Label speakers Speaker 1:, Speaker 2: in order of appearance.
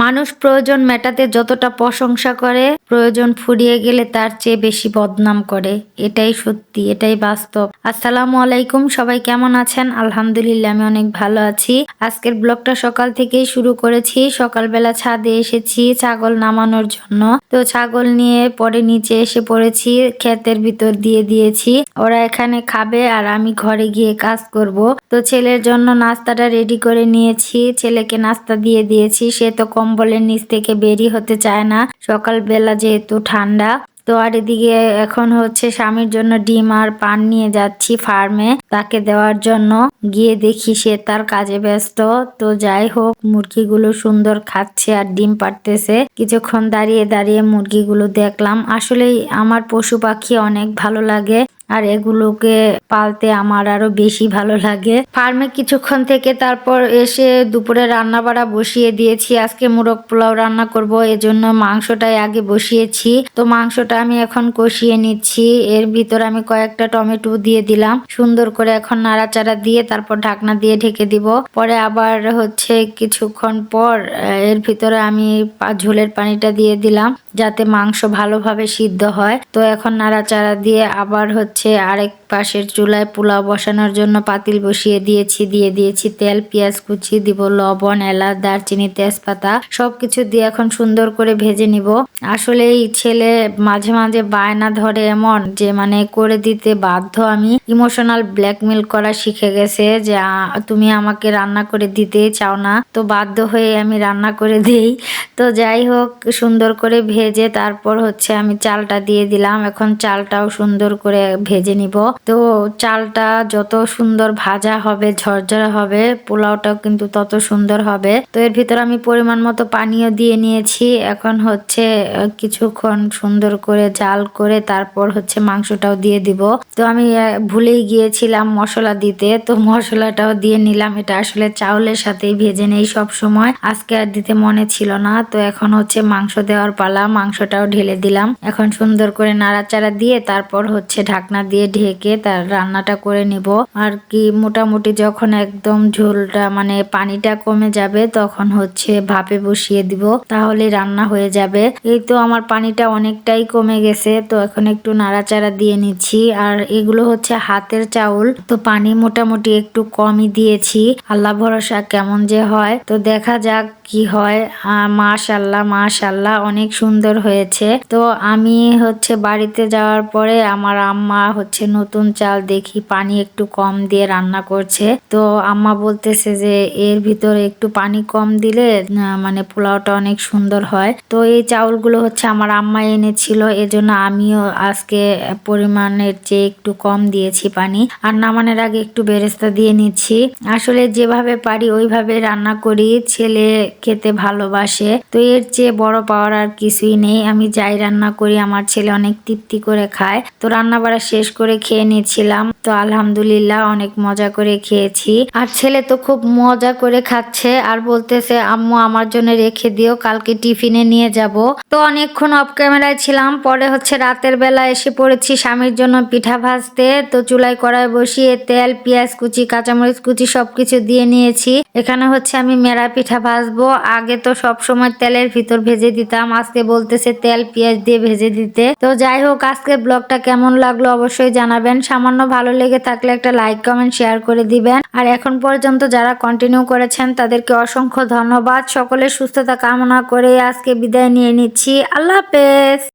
Speaker 1: মানুষ প্রয়োজন মেটাতে যতটা প্রশংসা করে, প্রয়োজন ফুরিয়ে গেলে তার চেয়ে বেশি বদনাম করে। এটাই সত্যি, এটাই বাস্তব। আসসালামু আলাইকুম, সবাই কেমন আছেন? আলহামদুলিল্লাহ, আমি অনেক ভালো আছি। আজকের ব্লগটা সকাল থেকেই শুরু করেছি। সকালবেলা ছাদে এসেছি ছাগল নামানোর জন্য। তো ছাগল নিয়ে পরে নিচে এসে পড়েছি, ক্ষেতের ভিতর দিয়ে দিয়েছি। ওরা এখানে খাবে আর আমি ঘরে গিয়ে কাজ করব। তো ছেলের জন্য নাস্তাটা রেডি করে নিয়েছি, ছেলেকে নাস্তা দিয়ে দিয়েছি। সে তো কম্বলের নিচ থেকে বেরিয়ে হতে চায় না, সকালবেলা যেহেতু ঠান্ডা। তো আর এদিকে এখন হচ্ছে স্বামীর জন্য ডিম আর পান নিয়ে যাচ্ছি ফার্মে তাকে দেওয়ার জন্য। গিয়ে দেখি সে তার কাজে ব্যস্ত। তো যাই হোক, মুরগিগুলো সুন্দর খাচ্ছে আর ডিম পাড়তেছে। কিছুক্ষণ দাঁড়িয়ে দাঁড়িয়ে মুরগিগুলো দেখলাম। আসলেই আমার পশু পাখি অনেক ভালো লাগে আর এগুলোকে পালতে আমার আরো বেশি ভালো লাগে। ফার্মে কিছুক্ষণ থেকে তারপর এসে দুপুরে রান্না বাড়া বসিয়ে দিয়েছি। আজকে মোরগ পোলাও রান্না করব, এজন্য মাংসটাই আগে বসিয়েছি। তো মাংসটা আমি এখন কষিয়ে নিচ্ছি। এর ভিতর আমি কয়েকটা টমেটো দিয়ে দিলাম, সুন্দর করে এখন নাড়াচাড়া দিয়ে তারপর ঢাকনা দিয়ে ঢেকে দিব। পরে আবার হচ্ছে কিছুক্ষণ পর এর ভিতরে আমি ঝোলের পানিটা দিয়ে দিলাম যাতে মাংস ভালোভাবে সিদ্ধ হয়। তো এখন নাড়াচাড়া দিয়ে আবার হচ্ছে আরেক পাশের চুলায় পোলাও বসানোর জন্য পাতিল বসিয়ে দিয়েছি তেল, পেঁয়াজ কুচি দিব, লবণ, এলাচ, দারচিনি, তেজপাতা সবকিছু দিয়ে এখন সুন্দর করে ভেজে নিব। আসলে এই ছেলে মাঝে মাঝে বায়না ধরে এমন যে মানে করে দিতে বাধ্য। আমি ইমোশনাল ব্ল্যাকমেল করা শিখে গেছে যে তুমি আমাকে রান্না করে দিতেই চাও না, তো বাধ্য হয়ে আমি রান্না করে দেই। তো যাই হোক, সুন্দর করে ভেজে তারপর হচ্ছে আমি চালটা দিয়ে দিলাম। এখন চালটাও সুন্দর করে ভেজে নিব। তো চালটা যত সুন্দর ভাজা হবে, ঝরঝরা হবে, পোলাওটাও কিন্তু তত সুন্দর হবে। তো এর ভিতর আমি পরিমাণ মতো পানিও দিয়ে নিয়েছি। এখন হচ্ছে কিছুক্ষণ সুন্দর করে জাল করে তারপর হচ্ছে মাংসটাও দিয়ে দিব। তো আমি ভুলেই গিয়েছিলাম মশলা দিতে, তো মশলাটাও দিয়ে নিলাম। এটা আসলে চাউলের সাথেই ভেজে নেই সব সময়, আজকে আর দিতে মনে ছিল না। তো এখন হচ্ছে মাংস দেওয়ার পালা, মাংসটাও ঢেলে দিলাম। এখন সুন্দর করে নাড়াচাড়া দিয়ে তারপর হচ্ছে ঢাকনা দিয়ে ঢেকে তার রান্নাটা করে নিব আর কি। মোটামুটি যখন একদম ঝোলটা মানে পানিটা কমে যাবে তখন হচ্ছে ভাপে বসিয়ে দিব, তাহলে রান্না হয়ে যাবে। এই তো আমার পানিটা অনেকটাই কমে গেছে, তো এখন একটু নাড়াচাড়া দিয়ে নিচ্ছি। আর এগুলো হচ্ছে হাতের চাউল, তো পানি মোটামুটি একটু কমই দিয়েছি। আল্লাহ ভরসা কেমন যে হয়, তো দেখা যাক কি হয়। মাশাল্লাহ মাশাল্লাহ, অনেক সুন্দর হয়েছে। তো আমি হচ্ছে বাড়িতে যাওয়ার পরে আমার আম্মা হচ্ছে নতুন চাল দেখি পানি একটু কম দিয়ে রান্না করছে। তো আম্মা বলতেছে যে এর ভিতরে একটু পানি কম দিলে মানে পোলাওটা অনেক সুন্দর হয়। তো এই চাউলগুলো হচ্ছে আমার আম্মা এনেছিল, এজন্য আমিও আজকে পরিমাণের চেয়ে একটু কম দিয়েছি পানি। আর নামানোর আগে একটু বেরেস্তা দিয়ে নিচ্ছি। আসলে যেভাবে পারি ওইভাবে রান্না করি, ছেলে খেতে ভালোবাসে। তো এর চেয়ে বড় পাওয়ার আর কিছুই নেই। আমি যাই রান্না করি আমার ছেলে অনেক তৃপ্তি করে খায়। তো রান্না বাড়া শেষ করে খেয়ে নিচ্ছিলাম। তো আলহামদুলিল্লাহ অনেক মজা করে খেয়েছি। আর ছেলে তো খুব মজা করে খাচ্ছে আর বলতেছে আম্মু আমার জন্য রেখে দিও, কালকে টিফিনে নিয়ে যাব। তো অনেকক্ষণ অফ ক্যামেরায় ছিলাম। পরে হচ্ছে রাতের বেলা এসে পড়েছি স্বামীর জন্য পিঠা ভাজতে। তো চুলায় কড়াই বসিয়ে তেল, পেঁয়াজ কুচি, কাঁচামরিচ কুচি সবকিছু দিয়ে নিয়েছি। এখানে হচ্ছে আমি মেরা পিঠা ভাজবো। আগে তো সব সময় তেলের ভিতর ভেজে দিতাম, আজকে বলতেছে তেল পেঁয়াজ দিয়ে ভেজে দিতে। তো যাই হোক, আজকের ব্লগটা কেমন লাগলো অবশ্যই জানাবেন। সামান্য ভালো লেগে থাকলে একটা লাইক কমেন্ট শেয়ার করে দিবেন। আর এখন পর্যন্ত যারা কন্টিনিউ করেছেন তাদেরকে অসংখ্য ধন্যবাদ। সকলের সুস্থতা কামনা করে আজকে বিদায় নিয়ে নিচ্ছি। আল্লাহ হাফেজ।